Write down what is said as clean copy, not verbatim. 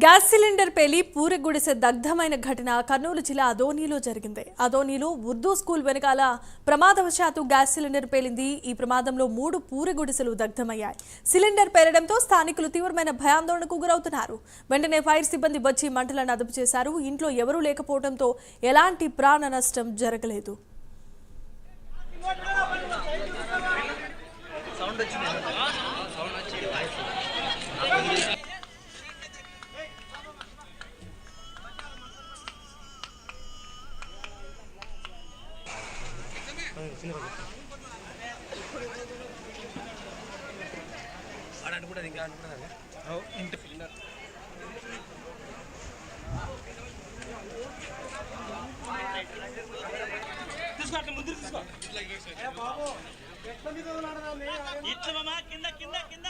Gas cylinder పేలి puri గుడిసె దగ్ధమైన ఘటన కర్నూలు జిల్లా అదోనిలో జరిగింది. అదోనిలో ఉర్దూ స్కూల్ వెనకాల ప్రమాదవశాత్తు గ్యాస్ సిలిండర్ పేలింది. ఈ ప్రమాదంలో 3 పూరి గుడిసెలు దగ్ధమయ్యాయి. సిలిండర్ పేలడంతో స్థానికులు తీవ్రమైన భయాందోళనకు గురవుతున్నారు. వెంటనే ఫైర్ సిబ్బంది వచ్చి మంటలను అదుపు చేశారు. ఇంట్లో ఎవరూ లేకపోవడంతో ఎలాంటి ప్రాణ నష్టం జరగలేదు. కింద